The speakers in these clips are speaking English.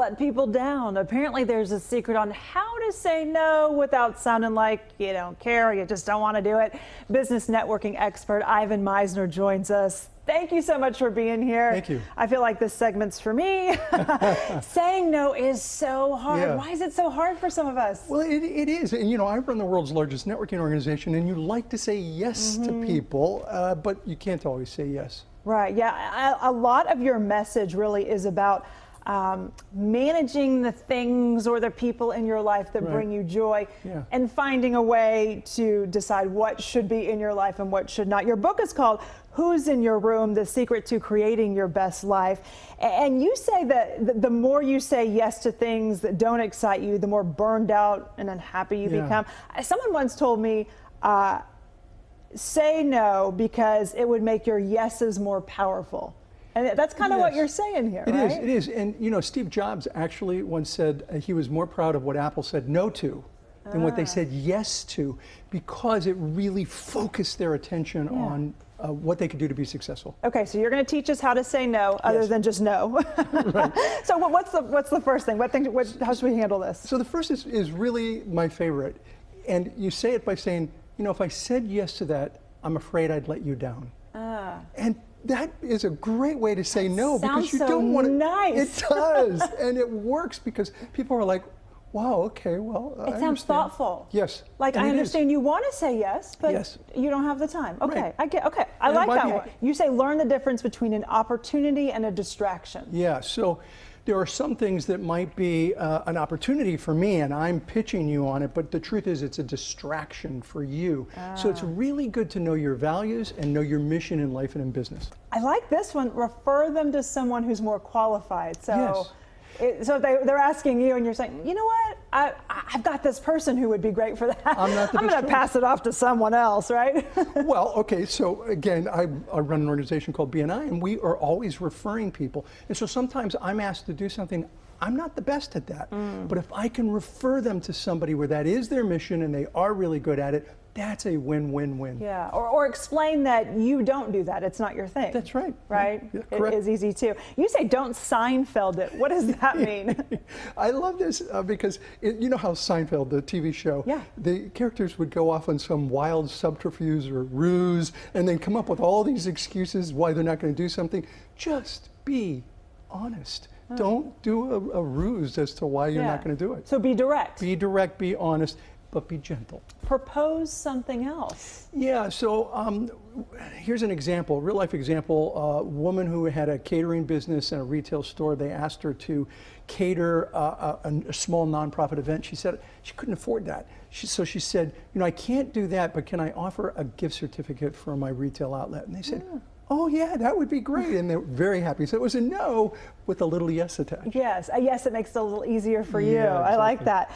let people down. Apparently there's a secret on how to say no without sounding like you don't care or you just don't want to do it. Business networking expert Ivan Misner joins us. Thank you so much for being here. Thank you. I feel like this segment's for me. Saying no is so hard. Yeah. Why is it so hard for some of us? Well, it is. And you know, I run the world's largest networking organization, and you like to say yes to people, but you can't always say yes. Right. Yeah. A lot of your message really is about managing the things or the people in your life that bring you joy, and finding a way to decide what should be in your life and what should not. Your book is called Who's in Your Room? The Secret to Creating Your Best Life. And you say that the more you say yes to things that don't excite you, the more burned out and unhappy you become. Someone once told me, say no because it would make your yeses more powerful. And that's kind of what you're saying here, right? It is. And you know, Steve Jobs actually once said he was more proud of what Apple said no to than what they said yes to, because it really focused their attention on what they could do to be successful. Okay, so you're going to teach us how to say no other than just no. So what's the first thing? How should we handle this? So the first is really my favorite. And you say it by saying, you know, if I said yes to that, I'm afraid I'd let you down. And that is a great way to say no, because you don't want to. Nice. It does, and it works because people are like, "Wow, okay, well." It sounds thoughtful. Yes. Like I understand you want to say yes, but you don't have the time. Okay, Right. I get. Okay, I like that one. You say learn the difference between an opportunity and a distraction. Yeah. So there are some things that might be an opportunity for me, and I'm pitching you on it, but the truth is it's a distraction for you. So it's really good to know your values and know your mission in life and in business. I like this one. Refer them to someone who's more qualified. So, so they're asking you, and you're saying, you know what? I've got this person who would be great for that. I'm going to pass it off to someone else, right? Well, okay, so again, I run an organization called BNI, and we are always referring people. And so sometimes I'm asked to do something, I'm not the best at that. But if I can refer them to somebody where that is their mission and they are really good at it, that's a win-win-win. Yeah, or explain that you don't do that. It's not your thing. That's right. Right? Yeah, it is easy too. You say don't Seinfeld it. What does that mean? I love this because you know how Seinfeld, the TV show, the characters would go off on some wild subterfuge or ruse and then come up with all these excuses why they're not going to do something. Just be honest. Don't do a ruse as to why you're not going to do it. So be direct. Be direct, be honest, but be gentle. Propose something else. Yeah, so here's an example, real life example. A woman who had a catering business and a retail store, they asked her to cater a small nonprofit event. She said she couldn't afford that. So she said, you know, I can't do that, but can I offer a gift certificate for my retail outlet? And they said, oh yeah, that would be great. And they're very happy. So it was a no with a little yes attached. Yes, a yes, it makes it a little easier for you. Yeah, exactly. I like that.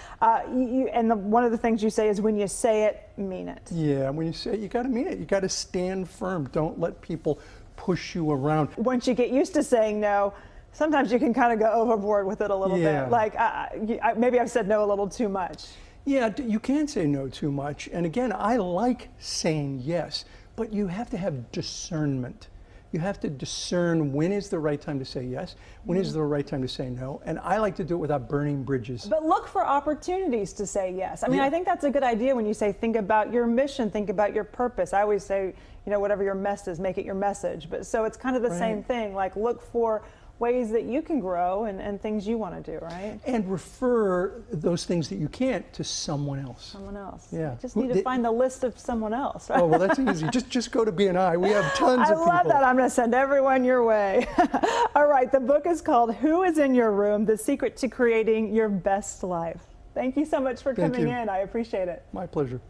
One of the things you say is when you say it, mean it. Yeah, when you say it, you got to mean it. You got to stand firm. Don't let people push you around. Once you get used to saying no, sometimes you can kind of go overboard with it a little bit. Like maybe I've said no a little too much. Yeah, you can say no too much. And again, I like saying yes, but you have to have discernment. You have to discern when is the right time to say yes, when is the right time to say no. And I like to do it without burning bridges. But look for opportunities to say yes. I mean, I think that's a good idea when you say think about your mission, think about your purpose. I always say, you know, whatever your mess is, make it your message. But so it's kind of the same thing, like look for ways that you can grow and things you want to do, right? And refer those things that you can't to someone else. Someone else. Yeah. You just need to find the list of someone else, right? Oh, well, that's easy. Just go to BNI. We have tons of people. I love that. I'm going to send everyone your way. All right. The book is called Who is in Your Room? The Secret to Creating Your Best Life. Thank you so much for coming in. I appreciate it. My pleasure.